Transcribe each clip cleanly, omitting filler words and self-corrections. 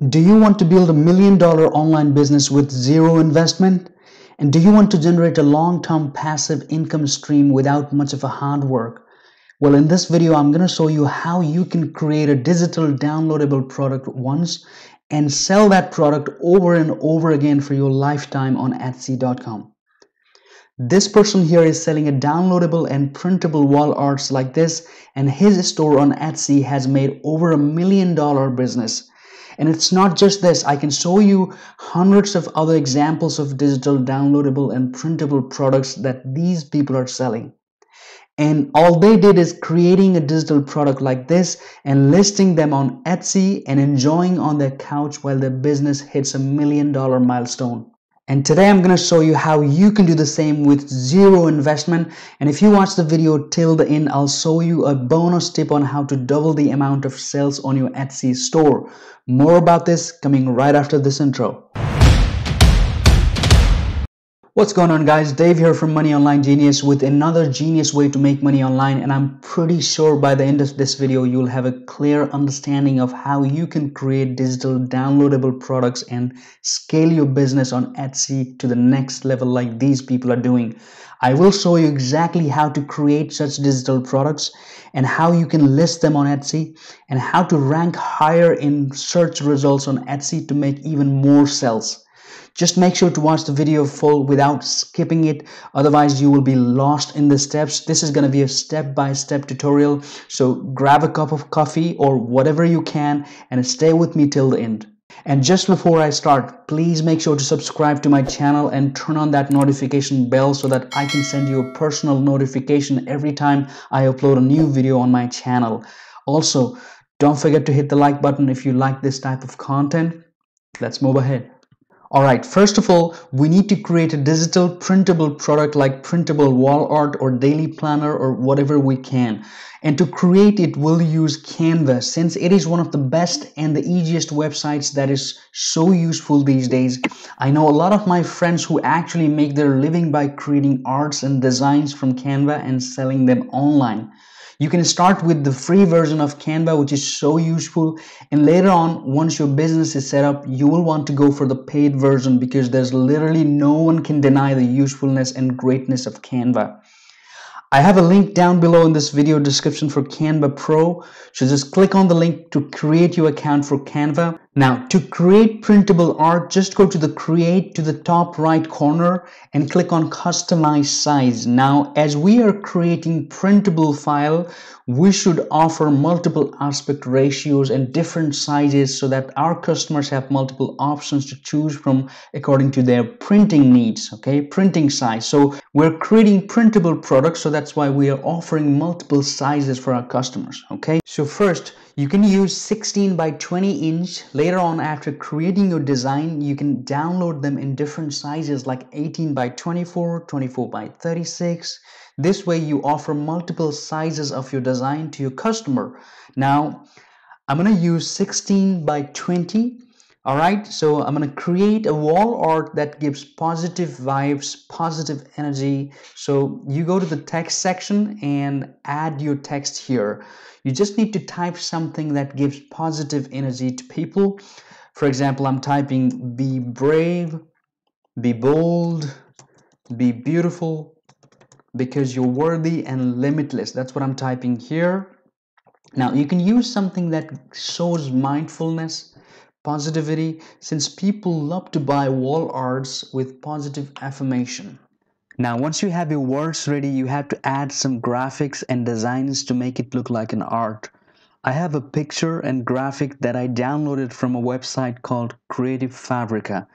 Do you want to build $1 million online business with zero investment? And do you want to generate a long-term passive income stream without much of a hard work? Well, in this video, I'm going to show you how you can create a digital downloadable product once and sell that product over and over again for your lifetime on Etsy.com. This person here is selling a downloadable and printable wall arts like this, and his store on Etsy has made over $1 million business. And it's not just this, I can show you hundreds of other examples of digital downloadable and printable products that these people are selling. And all they did is creating a digital product like this and listing them on Etsy and enjoying on their couch while their business hits $1 million milestone. And today I'm going to show you how you can do the same with zero investment. And if you watch the video till the end, I'll show you a bonus tip on how to double the amount of sales on your Etsy store. More about this coming right after this intro. What's going on, guys? Dave here from Money Online Genius with another genius way to make money online, and I'm pretty sure by the end of this video you'll have a clear understanding of how you can create digital downloadable products and scale your business on Etsy to the next level like these people are doing. I will show you exactly how to create such digital products and how you can list them on Etsy and how to rank higher in search results on Etsy to make even more sales. Just make sure to watch the video full without skipping it, otherwise you will be lost in the steps. This is going to be a step-by-step tutorial, so grab a cup of coffee or whatever you can and stay with me till the end. And just before I start, please make sure to subscribe to my channel and turn on that notification bell so that I can send you a personal notification every time I upload a new video on my channel. Also, don't forget to hit the like button if you like this type of content. Let's move ahead. Alright, first of all, we need to create a digital printable product like printable wall art or daily planner or whatever we can. And to create it, we'll use Canva, since it is one of the best and the easiest websites that is so useful these days. I know a lot of my friends who actually make their living by creating arts and designs from Canva and selling them online. You can start with the free version of Canva, which is so useful, and later on, once your business is set up, you will want to go for the paid version because there's literally no one can deny the usefulness and greatness of Canva. I have a link down below in this video description for Canva Pro, so just click on the link to create your account for Canva. Now, to create printable art, just go to the create to the top right corner and click on customize size. Now, as we are creating printable file, we should offer multiple aspect ratios and different sizes so that our customers have multiple options to choose from according to their printing needs, okay, printing size. So we're creating printable products, so that's why we are offering multiple sizes for our customers, okay? So first, you can use 16 by 20 inch. Later on, after creating your design, you can download them in different sizes like 18 by 24, 24 by 36. This way you offer multiple sizes of your design to your customer. Now, I'm going to use 16 by 20. All right, so I'm going to create a wall art that gives positive vibes, positive energy. So you go to the text section and add your text here. You just need to type something that gives positive energy to people. For example, I'm typing be brave, be bold, be beautiful, because you're worthy and limitless. That's what I'm typing here. Now you can use something that shows mindfulness, positivity, since people love to buy wall arts with positive affirmation. Now, once you have your words ready, you have to add some graphics and designs to make it look like an art. I have a picture and graphic that I downloaded from a website called Creative Fabrica.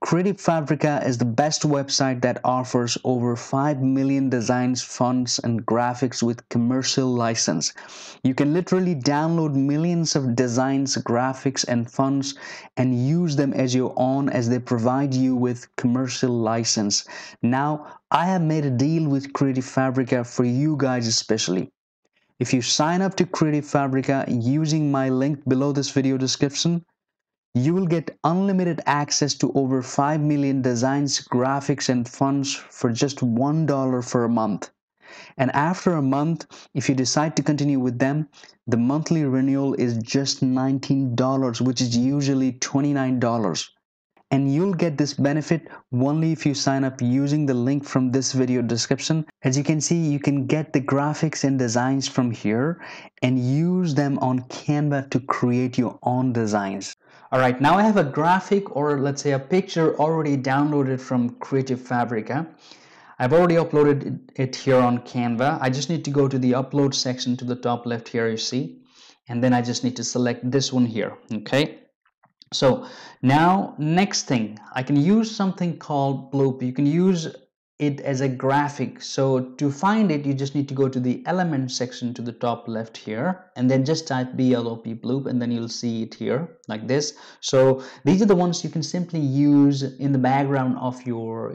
Creative Fabrica is the best website that offers over 5 million designs, fonts, and graphics with commercial license. You can literally download millions of designs, graphics, and fonts and use them as your own, as they provide you with commercial license. Now, I have made a deal with Creative Fabrica for you guys especially. If you sign up to Creative Fabrica using my link below this video description, you will get unlimited access to over 5 million designs, graphics, and fonts for just $1 for a month. And after a month, if you decide to continue with them, the monthly renewal is just $19, which is usually $29. And you'll get this benefit only if you sign up using the link from this video description. As you can see, you can get the graphics and designs from here and use them on Canva to create your own designs. Alright, now I have a graphic, or let's say a picture, already downloaded from Creative Fabrica. I've already uploaded it here on Canva. I just need to go to the upload section to the top left here, you see, and then I just need to select this one here. Okay, so now next thing, I can use something called Bloop. You can use it as a graphic. So to find it, you just need to go to the element section to the top left here, and then just type BLOP Bloop, and then you'll see it here like this. So these are the ones you can simply use in the background of your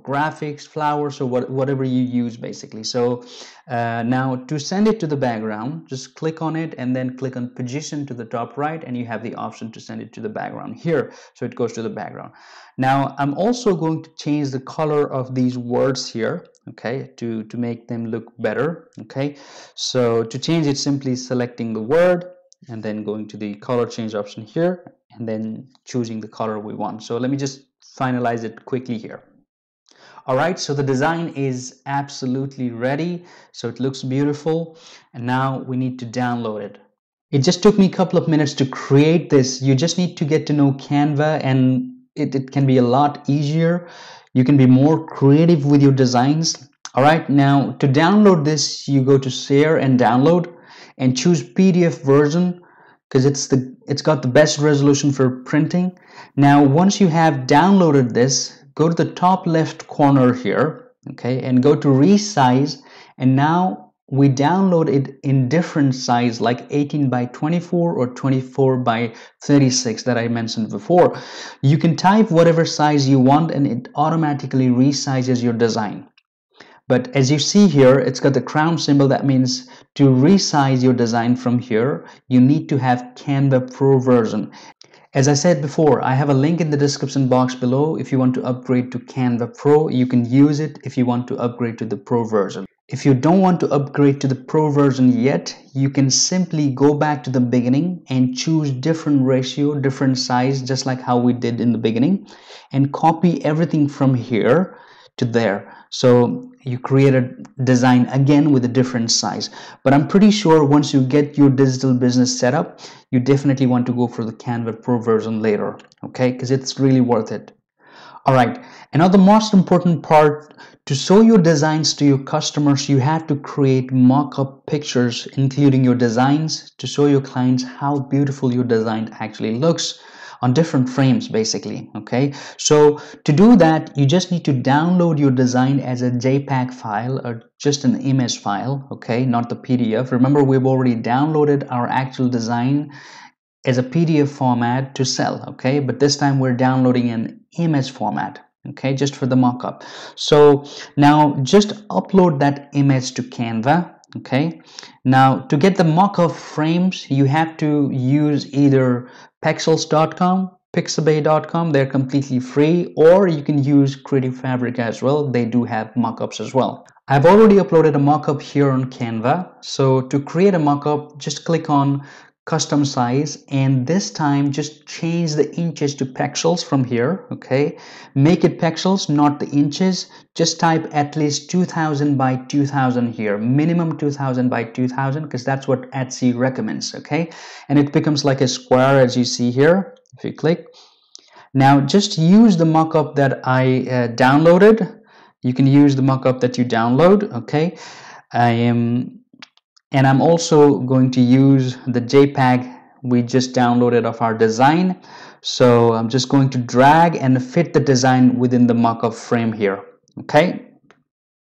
graphics, flowers, or whatever you use basically. So now to send it to the background, just click on it and then click on position to the top right, and you have the option to send it to the background here, so it goes to the background. Now I'm also going to change the color of these words here, okay, to make them look better. Okay, so to change it, simply selecting the word and then going to the color change option here and then choosing the color we want. So let me just finalize it quickly here. Alright, so the design is absolutely ready, so it looks beautiful, and now we need to download it. It just took me a couple of minutes to create this. You just need to get to know Canva, and it can be a lot easier. You can be more creative with your designs. Alright, now to download this, you go to share and download and choose PDF version, because it's got the best resolution for printing. Now once you have downloaded this, go to the top left corner here, okay, and go to resize, and now we download it in different size, like 18 by 24 or 24 by 36 that I mentioned before. You can type whatever size you want and it automatically resizes your design. But as you see here, it's got the crown symbol. That means to resize your design from here, you need to have Canva Pro version. As I said before, I have a link in the description box below. If you want to upgrade to Canva Pro, you can use it if you want to upgrade to the Pro version. If you don't want to upgrade to the Pro version yet, you can simply go back to the beginning and choose different ratio, different size, just like how we did in the beginning, and copy everything from here to there. So you create a design again with a different size. But I'm pretty sure once you get your digital business set up, you definitely want to go for the Canva Pro version later, okay, because it's really worth it. All right, and now the most important part, to show your designs to your customers, you have to create mock-up pictures including your designs to show your clients how beautiful your design actually looks on different frames basically. Okay, so to do that, you just need to download your design as a JPEG file or just an image file, okay, not the PDF. Remember, we've already downloaded our actual design as a PDF format to sell, okay, but this time we're downloading an image format, okay, just for the mockup. So now just upload that image to Canva. Okay, now to get the mock-up frames, you have to use either pexels.com, pixabay.com, they're completely free, or you can use Creative Fabrica as well. They do have mockups as well. I've already uploaded a mockup here on Canva. So to create a mockup, just click on custom size, and this time just change the inches to pixels from here. Okay, make it pixels, not the inches. Just type at least 2000 by 2000 here, minimum 2000 by 2000, because that's what Etsy recommends. Okay, and it becomes like a square as you see here if you click. Now just use the mockup that I downloaded. You can use the mockup that you download. Okay, and I'm also going to use the JPEG we just downloaded of our design. So I'm just going to drag and fit the design within the mockup frame here. Okay,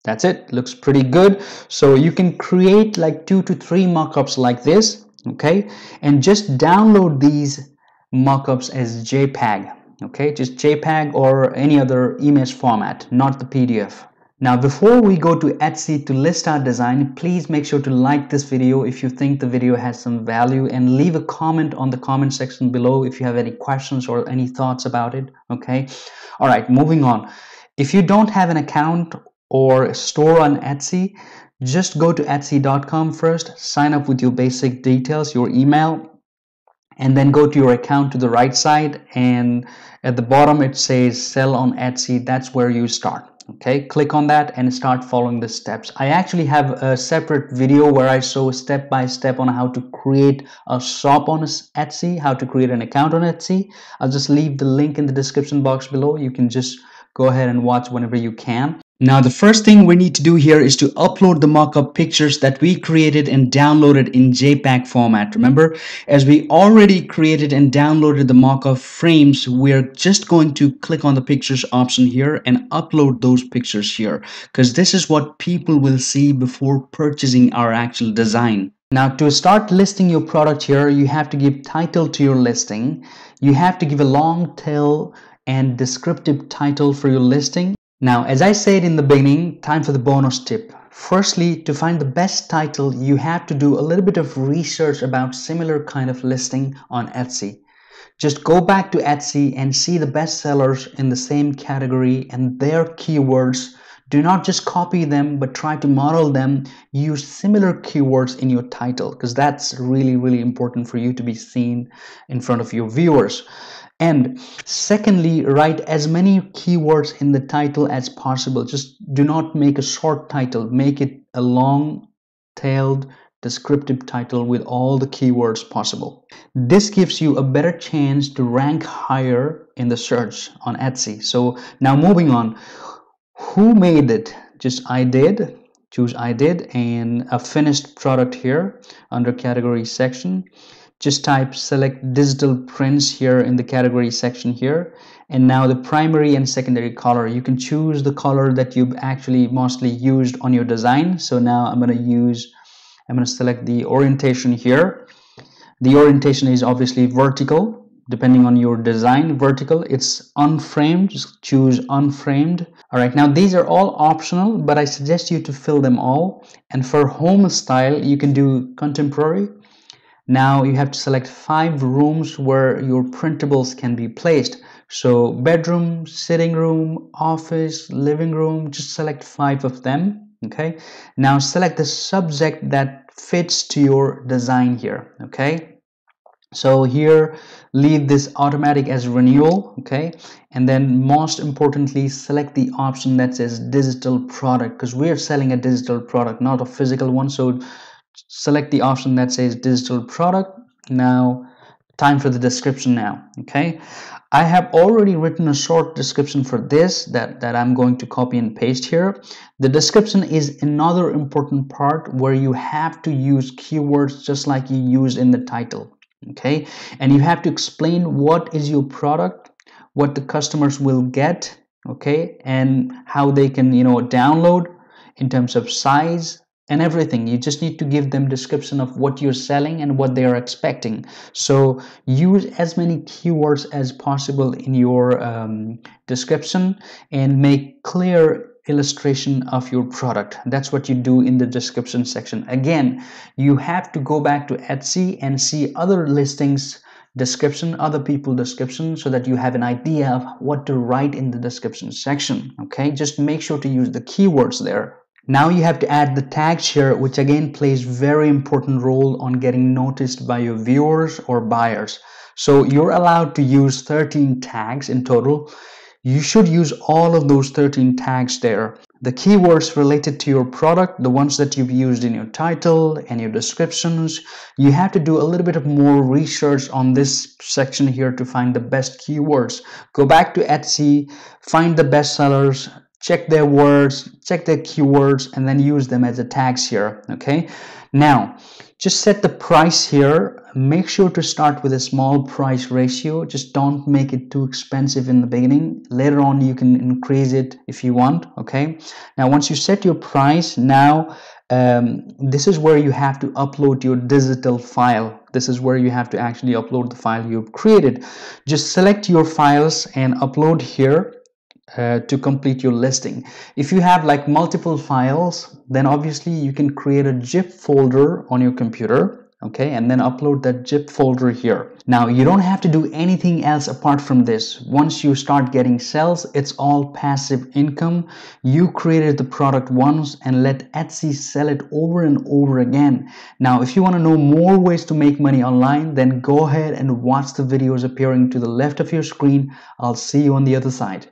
that's it. Looks pretty good. So you can create like 2 to 3 mockups like this. Okay, and just download these mockups as JPEG. Okay, just JPEG or any other image format, not the PDF. Now before we go to Etsy to list our design, please make sure to like this video if you think the video has some value, and leave a comment on the comment section below if you have any questions or any thoughts about it. Okay, all right, moving on. If you don't have an account or store on Etsy, just go to etsy.com first, sign up with your basic details, your email, and then go to your account to the right side, and at the bottom it says sell on Etsy. That's where you start. Okay, click on that and start following the steps. I actually have a separate video where I show step by step on how to create a shop on Etsy, how to create an account on Etsy. I'll just leave the link in the description box below. You can just go ahead and watch whenever you can. Now, the first thing we need to do here is to upload the mockup pictures that we created and downloaded in JPEG format. Remember, as we already created and downloaded the mockup frames, we're just going to click on the pictures option here and upload those pictures here, because this is what people will see before purchasing our actual design. Now, to start listing your product here, you have to give title to your listing. You have to give a long tail and descriptive title for your listing. Now, as I said in the beginning, time for the bonus tip. Firstly, to find the best title, you have to do a little bit of research about similar kind of listing on Etsy. Just go back to Etsy and see the best sellers in the same category and their keywords. Do not just copy them, but try to model them. Use similar keywords in your title, because that's really, really important for you to be seen in front of your viewers. And secondly, write as many keywords in the title as possible. Just do not make a short title. Make it a long-tailed descriptive title with all the keywords possible. This gives you a better chance to rank higher in the search on Etsy. So now moving on. Who made it? Just I did. Choose I did, and a finished product here under category section. Just type select digital prints here in the category section here, and now the primary and secondary color. You can choose the color that you've actually mostly used on your design. So now I'm going to select the orientation here. The orientation is obviously vertical, depending on your design. Vertical, it's unframed. Just choose unframed. All right, now these are all optional, but I suggest you to fill them all. And for home style, you can do contemporary. Now you have to select 5 rooms where your printables can be placed. So bedroom, sitting room, office, living room, just select 5 of them. Okay, now select the subject that fits to your design here. Okay, so here leave this automatic as renewal. Okay, and then most importantly, select the option that says digital product, because we are selling a digital product, not a physical one. So select the option that says digital product. Now time for the description now. Okay, I have already written a short description for this that I'm going to copy and paste here. The description is another important part where you have to use keywords just like you use in the title. Okay, and you have to explain what is your product, what the customers will get, okay, and how they can download in terms of size and everything. You just need to give them description of what you're selling and what they are expecting. So use as many keywords as possible in your description and make clear illustration of your product. That's what you do in the description section. Again, you have to go back to Etsy and see other listings description, other people description, so that you have an idea of what to write in the description section. Okay, just make sure to use the keywords there. Now you have to add the tags here, which again plays very important role on getting noticed by your viewers or buyers. So you're allowed to use 13 tags in total. You should use all of those 13 tags there. The keywords related to your product, the ones that you've used in your title and your descriptions, you have to do a little bit of more research on this section here to find the best keywords. Go back to Etsy, find the best sellers, check their words, check their keywords, and then use them as the tags here. Okay, now just set the price here. Make sure to start with a small price ratio. Just don't make it too expensive in the beginning. Later on you can increase it if you want. Okay, now once you set your price, now this is where you have to upload your digital file. This is where you have to actually upload the file you've created. Just select your files and upload here to complete your listing. If you have like multiple files, then obviously you can create a zip folder on your computer. okay, and then upload that zip folder here. Now you don't have to do anything else apart from this. Once you start getting sales, it's all passive income. You created the product once and let Etsy sell it over and over again. Now if you want to know more ways to make money online, then go ahead and watch the videos appearing to the left of your screen. I'll see you on the other side.